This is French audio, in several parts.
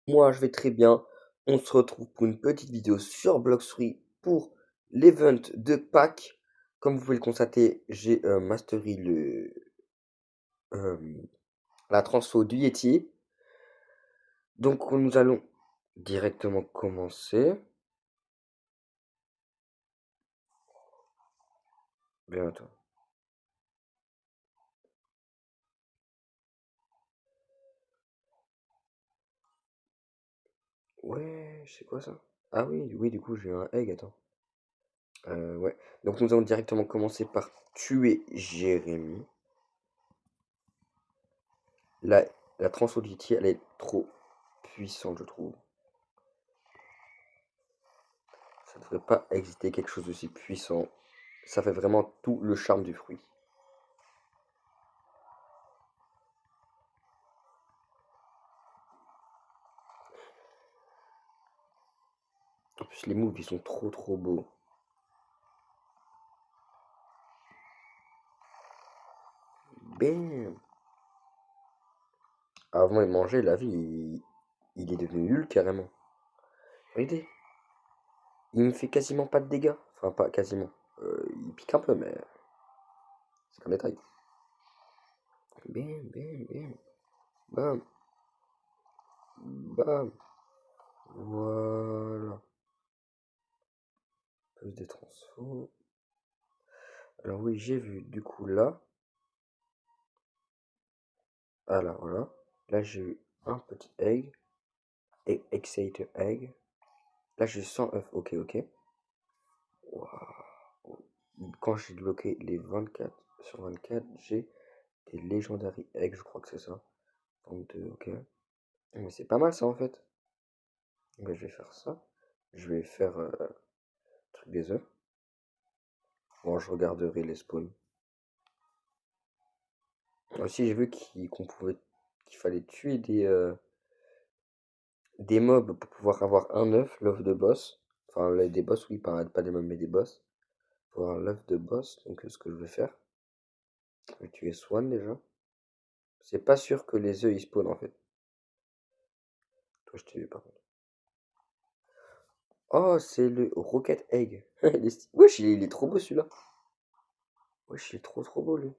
Moi, je vais très bien. On se retrouve pour une petite vidéo sur Bloxfree pour l'event de Pâques. Comme vous pouvez le constater, j'ai mastery euh, la transfo du Yeti. Donc, nous allons directement commencer. Bien, attends. Ouais, c'est quoi ça? Ah oui, oui, du coup, j'ai un egg, attends. Ouais. Donc, nous allons directement commencer par tuer Jérémy. La, la transfo du Yeti, elle est trop puissante, je trouve. Ça ne devrait pas exister quelque chose d'aussi puissant. Ça fait vraiment tout le charme du fruit. En plus, les moves, ils sont trop beaux. Bam! Avant, il mangeait, la vie, il est devenu nul carrément. Regardez, il me fait quasiment pas de dégâts. Enfin, pas quasiment. Il pique un peu, mais c'est un détail. Bam. Bam, bam. Voilà. Plus des transfos. Alors oui, j'ai vu. Du coup, là. Ah là, voilà. Là, j'ai eu un petit egg. Exciter egg. Là, j'ai 100 œufs. Ok. Waouh. Quand j'ai bloqué les 24 sur 24, j'ai des Legendary Eggs, je crois que c'est ça. 32, ok. Mais c'est pas mal ça en fait. Mais je vais faire ça. Je vais faire truc des œufs. Bon, je regarderai les spawns. Aussi, j'ai vu qu'il fallait tuer des mobs pour pouvoir avoir un œuf, l'œuf de boss. Enfin, des boss, oui, pas des mobs, mais des boss. Pour avoir l'œuf de boss, donc ce que je vais faire. Je vais tuer Swan déjà. C'est pas sûr que les œufs ils spawnent en fait. Toi, je t'ai vu par contre. Oh, c'est le Rocket Egg. Wesh, il est trop beau celui-là. Wesh, il est trop beau lui.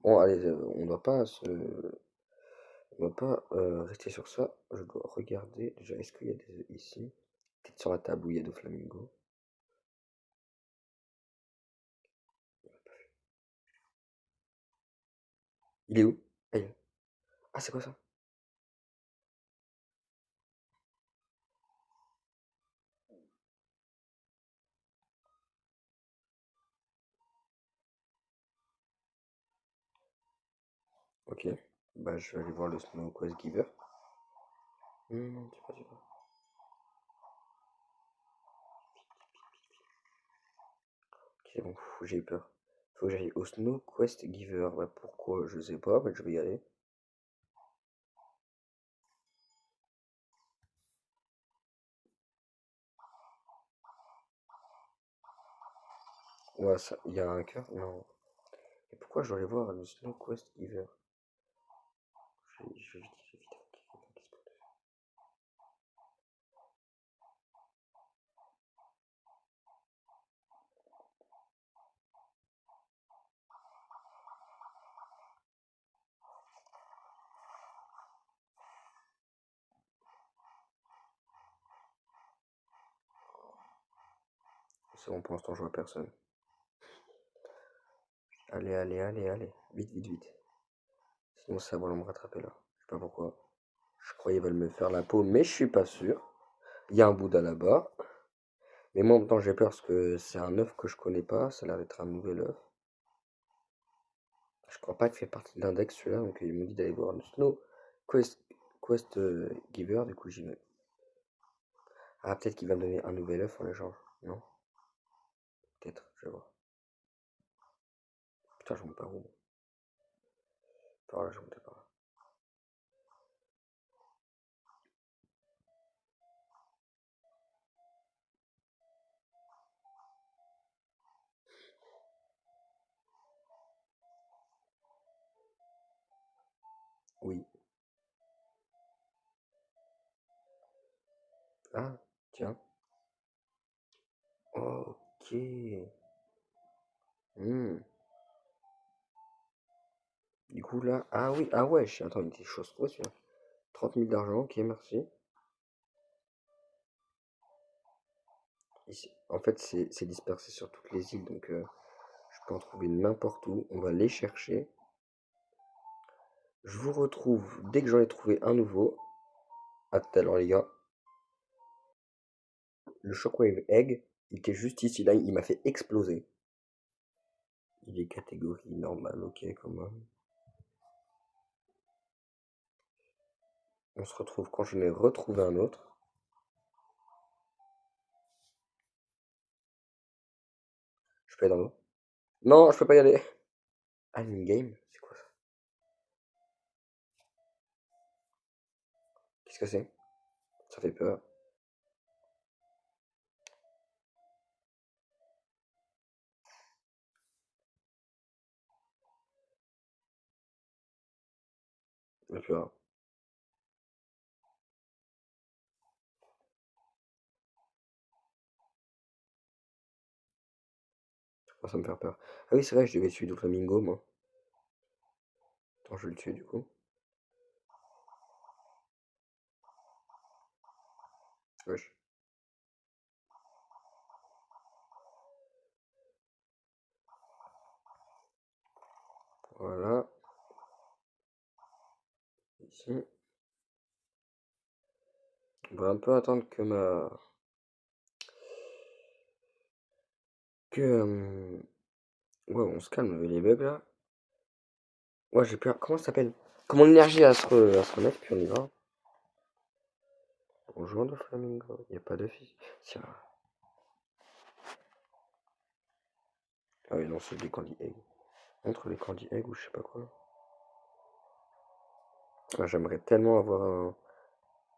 Bon, allez, on doit pas rester sur ça. Je dois regarder. Déjà, est-ce qu'il y a des œufs ici? Peut-être sur la table où il y a des flamingos. Il est où? Aïe. Ah, c'est quoi ça? Ok. Bah, je vais aller voir le Snow Quest Giver. Tu pas. Ok, bon, j'ai eu peur. Faut que j'aille au Snow Quest Giver. Bah, pourquoi? Je sais pas, mais je vais y aller. Ouais, ça, il y a un cœur? Non. Et pourquoi je dois aller voir le Snow Quest Giver? Je vais vite. C'est bon, pour l'instant, je vois personne. Allez. Vite. Sinon, ça va me rattraper là. Je sais pas pourquoi. Je croyais qu'ils veulent me faire la peau, mais je suis pas sûr. Il y a un Bouddha là-bas. Mais moi, en même temps, j'ai peur parce que c'est un œuf que je connais pas. Ça a l'air d'être un nouvel œuf. Je crois pas qu'il fait partie de l'index celui-là. Donc, il me dit d'aller voir le Snow Quest, Giver. Du coup, j'y vais. Ah, peut-être qu'il va me donner un nouvel œuf en échange. Non? Peut-être, je vais voir. Putain, je monte par où? Par là, je monte par là. Oui. Ah, tiens. Ok. Hmm. Du coup là. Ah oui, ah ouais, attends, il était chaud trop celui-là. 30 000 d'argent, ok, merci. Ici. En fait, c'est dispersé sur toutes les îles, donc je peux en trouver n'importe où. On va les chercher. Je vous retrouve dès que j'en ai trouvé un nouveau. À tout à l'heure, les gars. Le Shockwave Egg, il était juste ici, là, il m'a fait exploser. Il est catégorie normale, ok, quand même. On se retrouve quand je n'ai retrouvé un autre. Je peux aller dans l'eau. Non, je peux pas y aller. Ah, une game? C'est quoi ça? Qu'est-ce que c'est? Ça fait peur. Ça fait peur. Ça commence à me faire peur. Ah oui, c'est vrai, je devais tuer du flamingo, moi. Attends, je vais le tuer du coup. Wesh. Voilà. Ici. On va un peu attendre que ma... Ouais, on se calme, les bugs là. Ouais, j'ai peur. Comment ça s'appelle? Comment l'énergie à se remettre, puis on y va. Bonjour de flamingo. Il n'y a pas de fille. Tiens. Ah oui, non, c'est des candy eggs. Entre les candy eggs ou je sais pas quoi. Ah, j'aimerais tellement avoir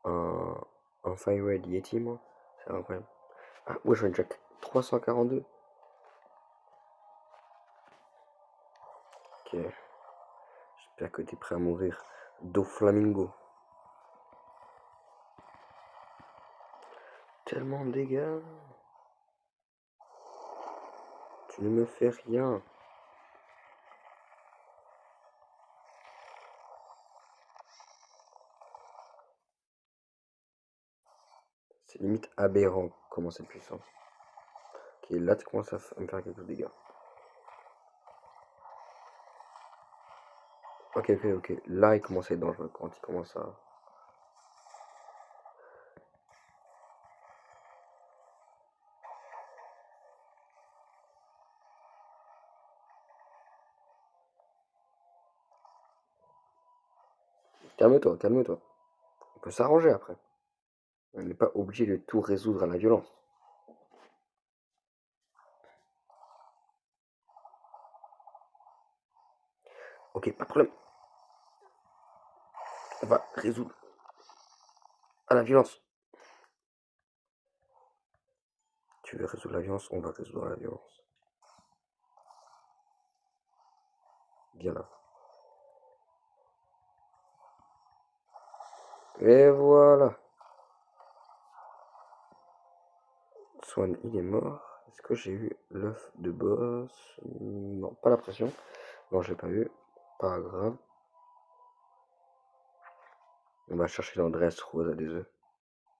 un Fire Red Yeti, moi. C'est incroyable. Ah, ouais, j'en ai déjà 342. Ok. J'espère que t'es prêt à mourir. Do Flamingo. Tellement de dégâts. Tu ne me fais rien. C'est limite aberrant comment c'est puissant. Ok, là tu commences à me faire quelques dégâts. Ok, ok, ok. Là il commence à être dangereux quand il commence à... Calme-toi, calme-toi. On peut s'arranger après. On n'est pas obligé de tout résoudre à la violence. Ok, pas de problème. On va résoudre à la violence. Tu veux résoudre la violence, on va résoudre la violence. Bien là. Et voilà. Swan, il est mort. Est-ce que j'ai eu l'œuf de boss? Non, pas l'impression. Non, j'ai pas eu. Pas grave. On va chercher dans Dress Rose à des œufs.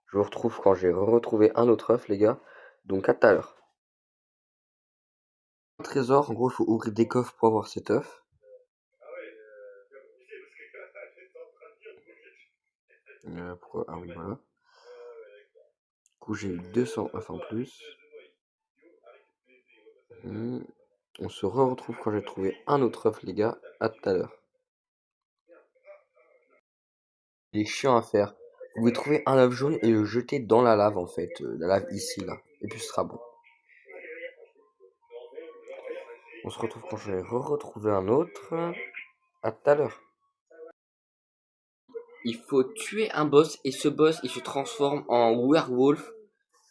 Je vous retrouve quand j'ai retrouvé un autre œuf, les gars. Donc à tout à l'heure. Trésor, en gros, il faut ouvrir des coffres pour avoir cet œuf. Pourquoi? Ah oui, voilà. Du coup, j'ai eu 200 œufs en plus. On se retrouve quand j'ai trouvé un autre œuf, les gars. À tout à l'heure. Il est chiant à faire. Vous pouvez trouver un œuf jaune et le jeter dans la lave, en fait. La lave ici, là. Et puis ce sera bon. On se retrouve quand j'ai retrouvé un autre. À tout à l'heure. Il faut tuer un boss et ce boss il se transforme en werewolf.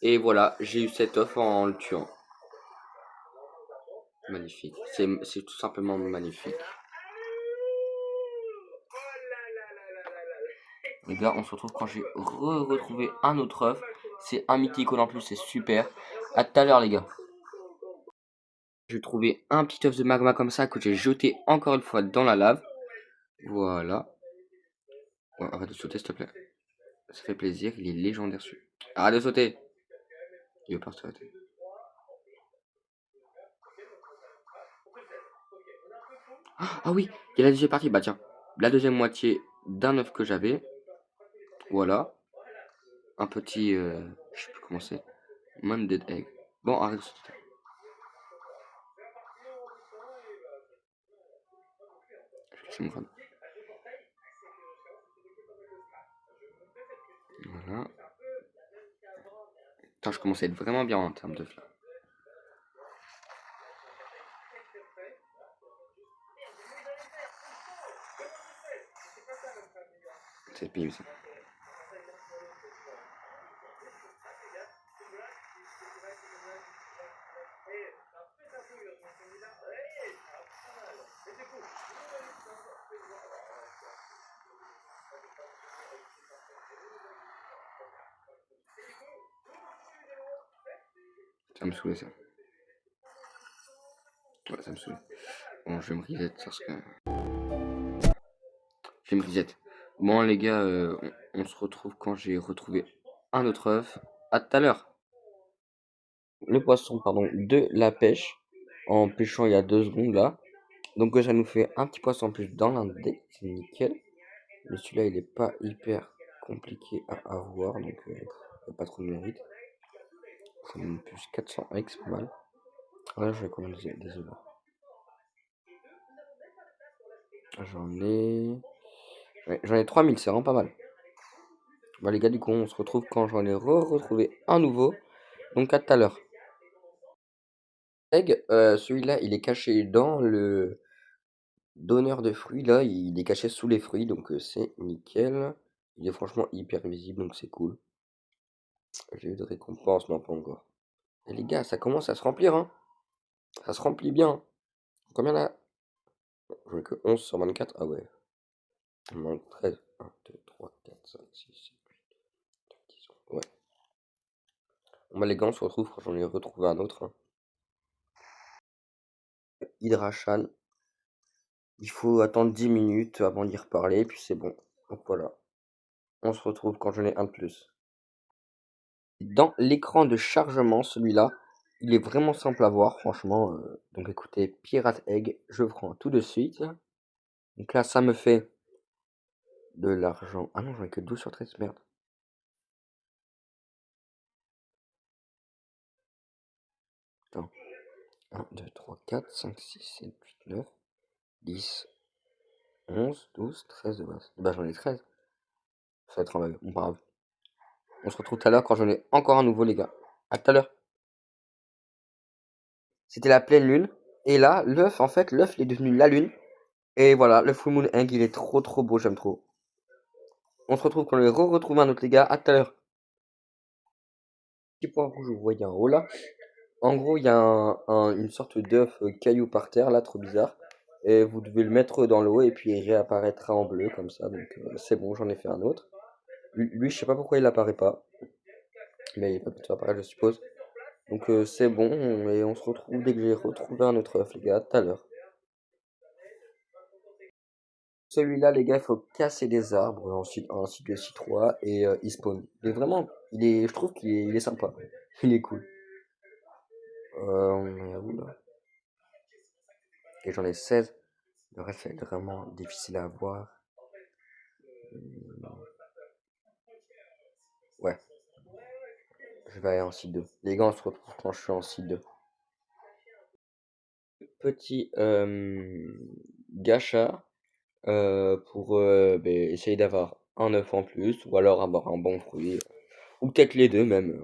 Et voilà, j'ai eu cette offre en le tuant. Magnifique. C'est tout simplement magnifique. Les gars, on se retrouve quand j'ai retrouvé un autre œuf. C'est un mythical en plus, c'est super. À tout à l'heure, les gars. J'ai trouvé un petit œuf de magma comme ça que j'ai jeté encore une fois dans la lave. Voilà. Ouais, arrête de sauter, s'il te plaît. Ça fait plaisir, il est légendaire celui. Arrête de sauter. Il veut pas sauter. Ah oui, il y a la deuxième partie. Bah tiens, la deuxième moitié d'un œuf que j'avais. Voilà. Un petit... je sais plus comment c'est. Dead egg. Bon, arrête de sauter. Je vais laisser mon crâne. Voilà. Putain, je commence à être vraiment bien en termes d'œufs là. C'est pire ça. Ça me saoulait ça. Ouais, ça me saoulait. Bon, je vais me reset parce que... Je vais me reset. Bon les gars, on se retrouve quand j'ai retrouvé un autre œuf. À tout à l'heure. Le poisson, pardon, de la pêche. En pêchant il y a 2 secondes là. Donc ça nous fait un petit poisson en plus dans l'index. C'est nickel. Mais celui-là il est pas hyper compliqué à avoir. Donc il n'y a pas trop de mérite. Ça me plus 400 X, pas mal. Là je vais combien des œufs là. J'en ai... Ouais, j'en ai 3000, c'est vraiment pas mal. Bah les gars, du coup, on se retrouve quand j'en ai retrouvé un nouveau. Donc à tout à l'heure. Egg, celui-là, il est caché dans le donneur de fruits. Là, il est caché sous les fruits, donc c'est nickel. Il est franchement hyper visible, donc c'est cool. J'ai eu de récompense, non pas encore. Et les gars, ça commence à se remplir, hein. Ça se remplit bien. Combien là? J'en ai que 11 sur 24. Ah ouais. Il manque 13. 1, 2, 3, 4, 5, 6, 7, 8, 10. Ouais. Bon bah les gars, on se retrouve quand j'en ai retrouvé un autre, hein. Hydrachan. Il faut attendre 10 minutes avant d'y reparler, puis c'est bon. Donc voilà. On se retrouve quand j'en ai un de plus. Dans l'écran de chargement, celui-là, il est vraiment simple à voir, franchement. Donc écoutez, Pirate Egg, je prends tout de suite. Donc là, ça me fait de l'argent. Ah non, j'en ai que 12 sur 13, merde. Attends. 1, 2, 3, 4, 5, 6, 7, 8, 9, 10, 11, 12, 13 de base. Bah j'en ai 13. Ça va être un bug. Bon, pas grave. On se retrouve tout à l'heure quand j'en ai encore un nouveau, les gars. À tout à l'heure. C'était la pleine lune. Et là, l'œuf, en fait, l'œuf, il est devenu la lune. Et voilà, le full moon egg, il est trop trop beau, j'aime trop. On se retrouve quand on les retrouve un autre, les gars. À tout à l'heure. Petit point rouge, vous voyez en haut là. En gros, il y a une sorte d'œuf caillou par terre, là, trop bizarre. Et vous devez le mettre dans l'eau et puis il réapparaîtra en bleu comme ça. Donc c'est bon, j'en ai fait un autre. Lui, je sais pas pourquoi il apparaît pas. Mais il va bientôt apparaître, je suppose. Donc c'est bon, et on se retrouve dès que j'ai retrouvé un autre œuf, les gars. À tout à l'heure. Celui-là, les gars, il faut casser des arbres, ensuite un cycle de C3 et il spawn. Il est vraiment, je trouve qu'il est sympa. Il est cool. On est à où là? Et j'en ai 16. Le reste, c'est vraiment difficile à avoir. Ouais, je vais aller en C2. Les gars, on se retrouve quand je suis en C2. Petit gacha pour essayer d'avoir un œuf en plus ou alors avoir un bon fruit. Ou peut-être les deux même.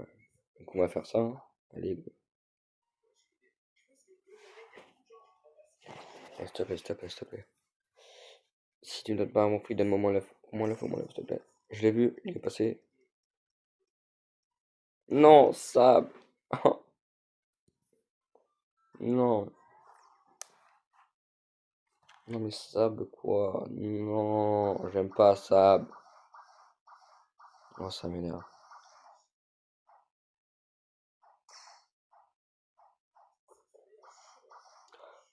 Donc on va faire ça, hein. Allez, go. Oh, s'il te plaît, s'il te plaît, s'il te plaît. Si tu ne donnes pas mon fruit, donne-moi mon œuf. Au moins l'œuf, au moins l'œuf, s'il te plaît. Je l'ai vu, il est passé. Non, Sab. Non. Non mais Sab quoi? Non, j'aime pas Sab. Oh, ça m'énerve.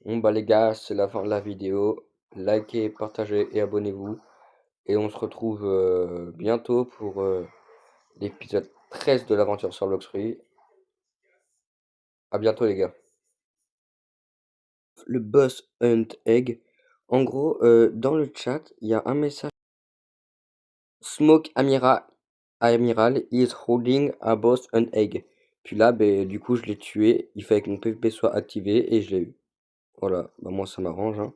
Bon bah les gars, c'est la fin de la vidéo. Likez, partagez et abonnez-vous. Et on se retrouve bientôt pour l'épisode 13 de l'aventure sur Bloxfree. À bientôt les gars. Le boss hunt egg. En gros, dans le chat, il y a un message. Smoke Amiral is holding a boss hunt egg. Puis là, ben, du coup, je l'ai tué. Il fallait que mon PvP soit activé et je l'ai eu. Voilà, bah moi ça m'arrange, hein.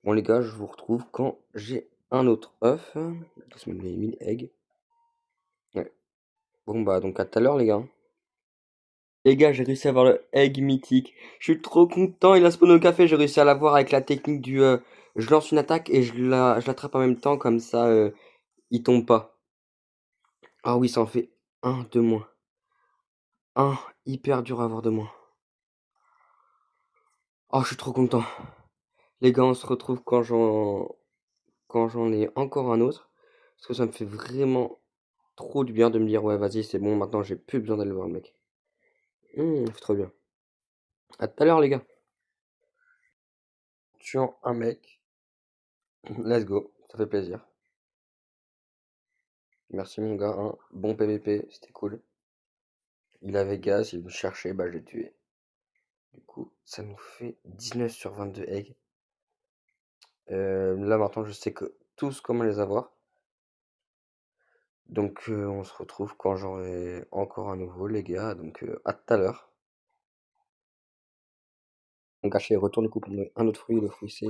Bon les gars, je vous retrouve quand j'ai un autre œuf. Laisse-moi les 1000 eggs. Ouais. Bon bah donc à tout à l'heure les gars. Les gars, j'ai réussi à avoir le egg mythique. Je suis trop content, il a spawn au café, j'ai réussi à l'avoir avec la technique du je lance une attaque et je l'attrape en même temps, comme ça il tombe pas. Ah oui, ça en fait un de moins. Un hyper dur à avoir de moins. Oh, je suis trop content. Les gars, on se retrouve quand j'en ai encore un autre. Parce que ça me fait vraiment trop du bien de me dire ouais vas-y c'est bon maintenant j'ai plus besoin d'aller voir le mec. C'est trop bien. À tout à l'heure les gars. Tuant un mec. Let's go, ça fait plaisir. Merci mon gars, hein. Bon PVP, c'était cool. Il avait gaz, il me cherchait, bah j'ai tué. Du coup, ça nous fait 19 sur 22 eggs. Là maintenant je sais que tous comment les avoir. Donc on se retrouve quand j'aurai encore un nouveau les gars. Donc à tout à l'heure. On gâché, retourne du coup pour me un autre fruit, le fruit c'est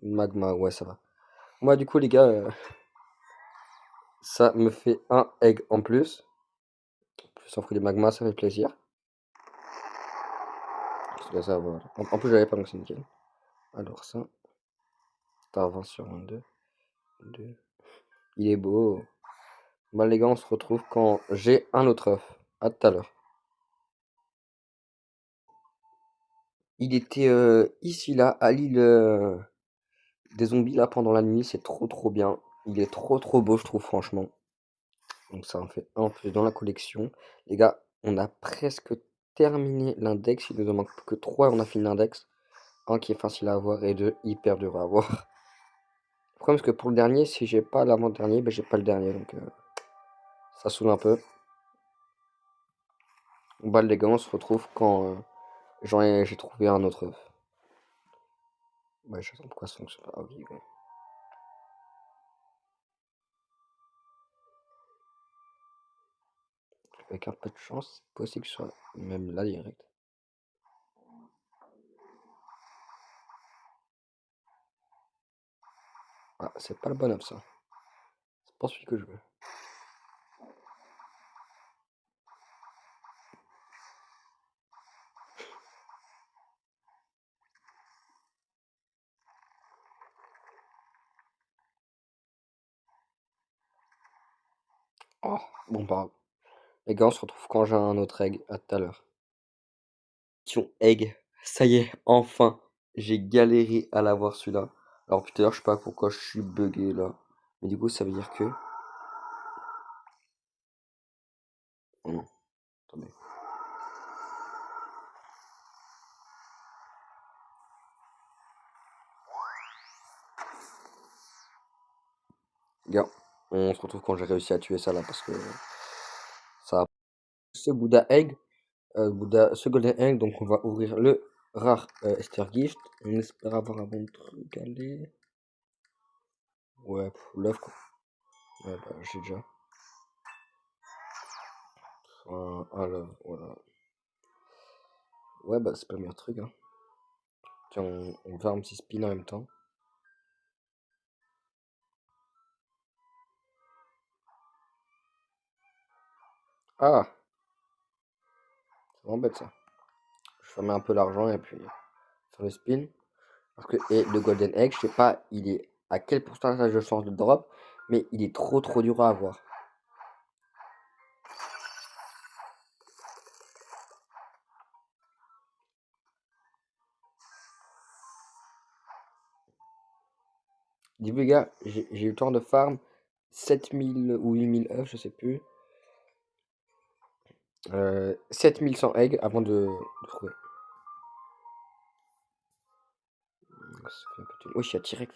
magma, ouais ça va. Moi du coup les gars, ça me fait un egg en plus. Plus un fruit de magma, ça fait plaisir. Parce que ça, voilà. En plus j'avais pas donc c'est nickel. Alors ça, t'as 20 sur 22. Deux. Il est beau. Bah les gars, on se retrouve quand j'ai un autre œuf. À tout à l'heure. Il était ici là, à l'île des zombies là pendant la nuit, c'est trop bien. Il est trop beau je trouve franchement. Donc ça en fait un plus dans la collection. Les gars, on a presque terminé l'index. Il nous en manque plus que 3, on a fini l'index. Un qui est facile à avoir et deux hyper dur à avoir. Le problème c'est que pour le dernier, si j'ai pas l'avant-dernier, ben j'ai pas le dernier. Donc ça saoule un peu. Bah les gars, on se retrouve quand j'ai trouvé un autre œuf. Ouais, je sais pas pourquoi ça fonctionne pas. Ah oui, ouais. Avec un peu de chance, c'est possible que ce soit même là direct. Ah, c'est pas le bon œuf ça. C'est pas celui que je veux. Oh, bon, bah, les gars, on se retrouve quand j'ai un autre egg. À tout à l'heure. Mission egg. Ça y est, enfin. J'ai galéré à l'avoir celui-là. Alors, tout à l'heure, je sais pas pourquoi je suis bugué là. Mais du coup, ça veut dire que. Oh non, attendez. Gars, on se retrouve quand j'ai réussi à tuer ça là parce que ça a. Ce Bouddha egg. Ce Golden Egg, donc on va ouvrir le rare Esther Gift. On espère avoir un bon truc. Allez. Ouais, l'œuf quoi. Ouais, bah, j'ai déjà. Un love, voilà. Ouais, bah, c'est pas le meilleur truc, hein. Tiens, on va faire un petit spin en même temps. Ah, c'est vraiment bête ça. Je ferme un peu l'argent et puis faire le spin. Parce que, et le Golden Egg, je sais pas, il est à quel pourcentage de chance de drop, mais il est trop dur à avoir. Dis les gars, j'ai eu le temps de farm 7000 ou 8000 œufs, je sais plus. 7100 eggs avant de trouver. Oui, je suis à T-Rex.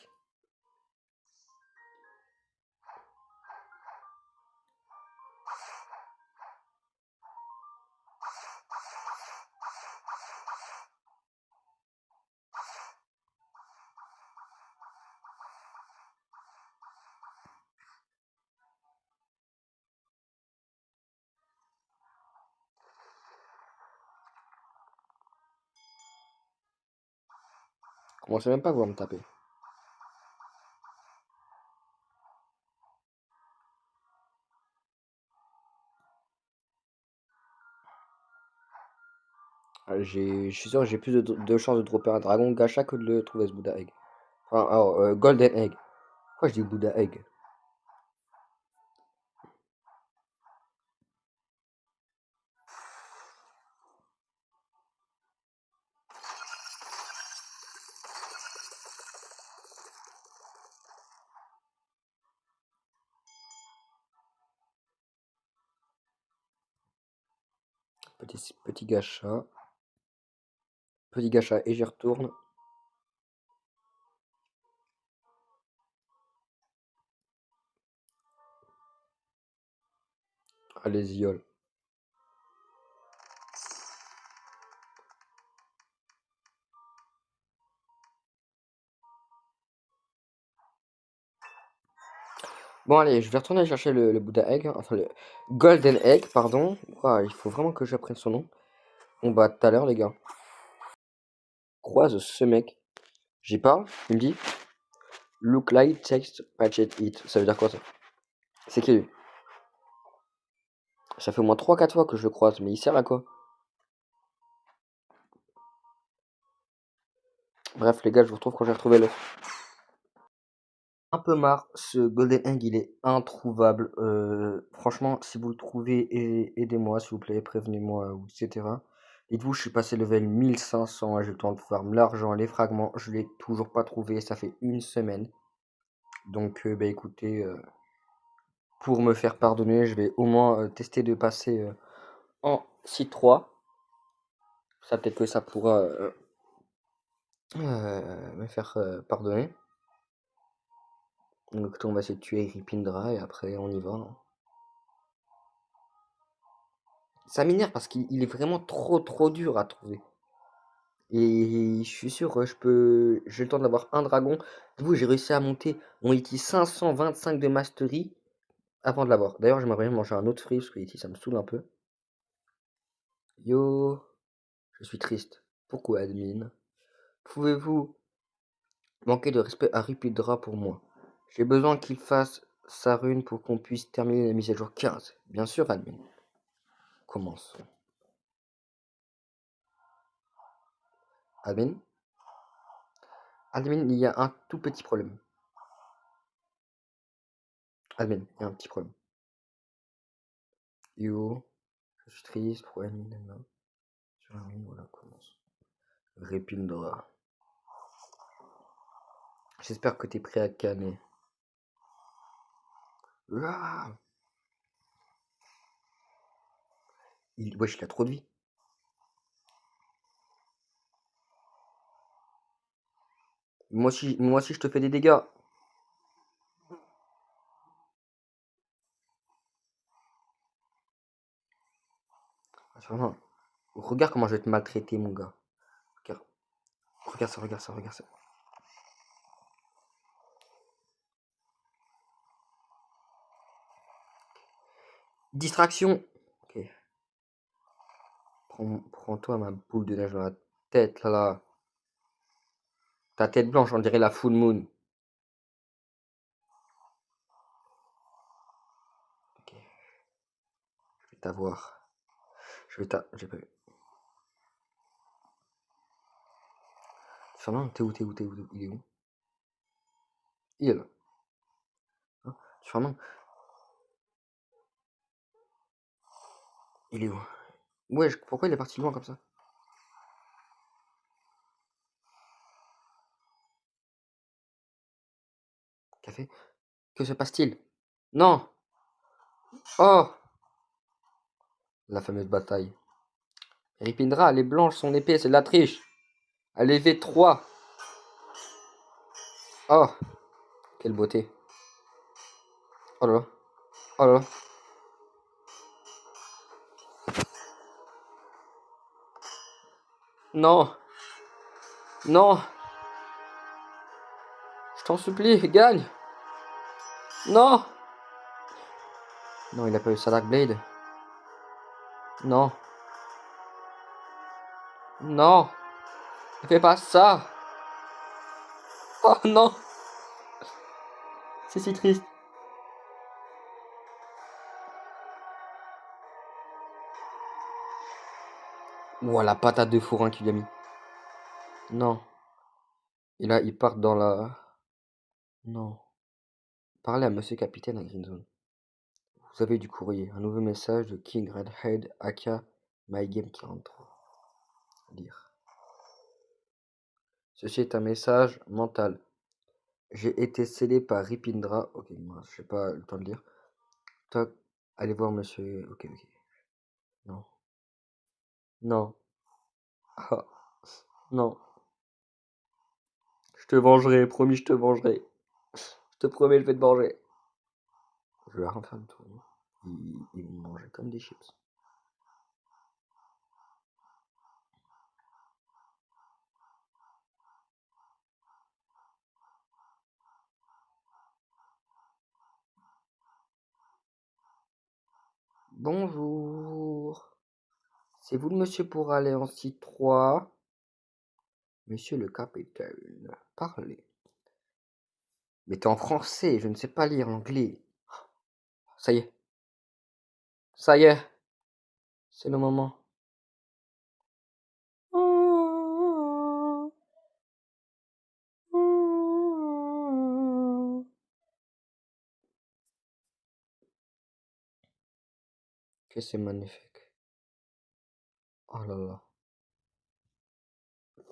Commencez même pas à vouloir me taper. Je suis sûr que j'ai plus de chances de dropper un dragon gacha que de le trouver ce Buddha Egg. Enfin, alors, Golden Egg. Pourquoi je dis Buddha Egg? Petit gacha. Petit gacha et j'y retourne. Allez-y, yol. Bon, allez, je vais retourner chercher le Buddha Egg. Enfin, le Golden Egg, pardon. Ouah, il faut vraiment que j'apprenne son nom. Bon, bah, tout à l'heure, les gars. Croise ce mec. J'y parle. Il me dit Look like text patchet it. Ça veut dire quoi ça? C'est qui lui? Ça fait au moins 3-4 fois que je le croise, mais il sert à quoi? Bref, les gars, je vous retrouve quand j'ai retrouvé l'œuf. Un peu marre, ce Golden Egg il est introuvable. Franchement, si vous le trouvez, aidez-moi s'il vous plaît, prévenez-moi, etc. Dites-vous, je suis passé level 1500, j'ai le temps de farm l'argent, les fragments, je l'ai toujours pas trouvé, ça fait une semaine. Donc, bah écoutez, pour me faire pardonner, je vais au moins tester de passer en site 3. Ça peut-être que ça pourra me faire pardonner. Donc on va essayer de tuer Ripindra et après on y va, hein. Ça m'énerve parce qu'il est vraiment trop dur à trouver. Et je suis sûr, j'ai le temps d'avoir un dragon. Vous, j'ai réussi à monter mon Iti 525 de mastery avant de l'avoir. D'ailleurs, j'aimerais bien manger un autre fruit parce que Iti ça me saoule un peu. Yo, je suis triste. Pourquoi, admin? Pouvez-vous manquer de respect à Ripidra pour moi? J'ai besoin qu'il fasse sa rune pour qu'on puisse terminer la mise à jour 15. Bien sûr, admin. Commençons. Admin? Admin, il y a un tout petit problème. Admin, il y a un petit problème. Yo, je suis triste, pourquoi admin est là? Sur la rune, voilà, commence. Ripindra. J'espère que t'es prêt à canner. Ah, wesh, il a trop de vie. Moi aussi, je te fais des dégâts. Vraiment. Regarde comment je vais te maltraiter, mon gars. Regarde, regarde ça, regarde ça, regarde ça. Distraction. Ok. Prends-toi ma boule de neige dans la tête, là. Ta tête blanche, on dirait la full moon. Ok, je vais t'avoir. J'ai pas vu. Fernand, t'es où, t'es où, t'es où? Il est où? Il est là. Hein, Fernand, il est où? Ouais, pourquoi il est parti loin comme ça? Café? Que se passe-t-il? Non. Oh. La fameuse bataille. Ripindra, elle est blanche, son épée, c'est de la triche. Elle est V3. Oh. Quelle beauté. Oh là là. Oh là là. Non. Non. Je t'en supplie, gagne. Non. Non, il a pas eu sa Dark Blade. Non. Non. Ne fais pas ça. Oh non. C'est si triste. Ouah, la patate de fourrin qu'il a mis. Non. Et là, ils partent dans la... Non. Parlez à Monsieur Capitaine à Green Zone. Vous avez du courrier. Un nouveau message de King Redhead aka MyGame 43. Lire. Ceci est un message mental. J'ai été scellé par Ripindra. Ok, moi, je sais pas le temps de lire. Toc. Allez voir monsieur. Ok, ok. Non. Non. Ah. Non. Je te vengerai, promis, je te vengerai. Je te promets, je vais te venger. Je vais rien faire du tout. Ils vont me manger comme des chips. Bonjour. C'est vous le monsieur pour aller en site 3? Monsieur le capitaine, parlez. Mais t'es en français, je ne sais pas lire anglais. Ça y est. Ça y est. C'est le moment. Que c'est magnifique. Oh là là.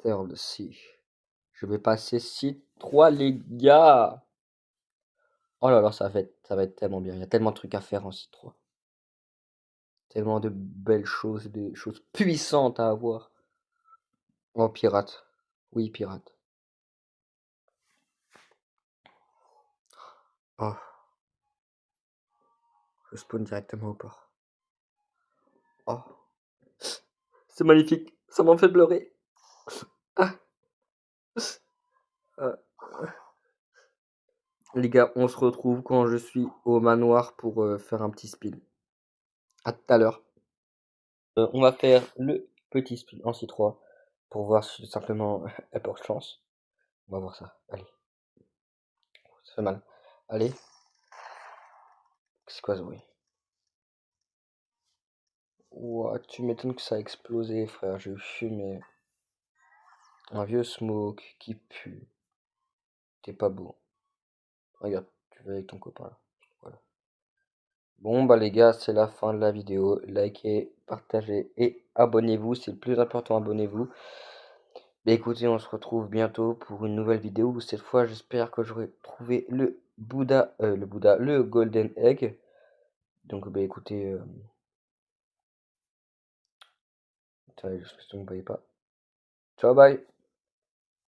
Third C. Je vais passer site 3, les gars. Oh là là, ça va être tellement bien. Il y a tellement de trucs à faire en site 3. Tellement de belles choses, des choses puissantes à avoir. Oh, pirate. Oui, pirate. Oh, je spawn directement au port. Oh, c'est magnifique. Ça m'en fait pleurer. Ah, ah. Les gars, on se retrouve quand je suis au manoir pour faire un petit spin. À tout à l'heure. On va faire le petit spin en C3 pour voir si simplement elle porte chance. On va voir ça. Allez, ça fait mal. Allez. C'est quoi ce bruit? Ouah, tu m'étonnes que ça a explosé, frère. J'ai fumé. Un vieux smoke qui pue. T'es pas beau. Regarde, tu vas avec ton copain là. Voilà. Bon bah les gars, c'est la fin de la vidéo. Likez, partagez et abonnez-vous. C'est le plus important, abonnez-vous. Bah écoutez, on se retrouve bientôt pour une nouvelle vidéo. Cette fois, j'espère que j'aurai trouvé le le Golden Egg. Donc bah écoutez, attendez, j'espère que vous ne voyez pas. Ciao, bye.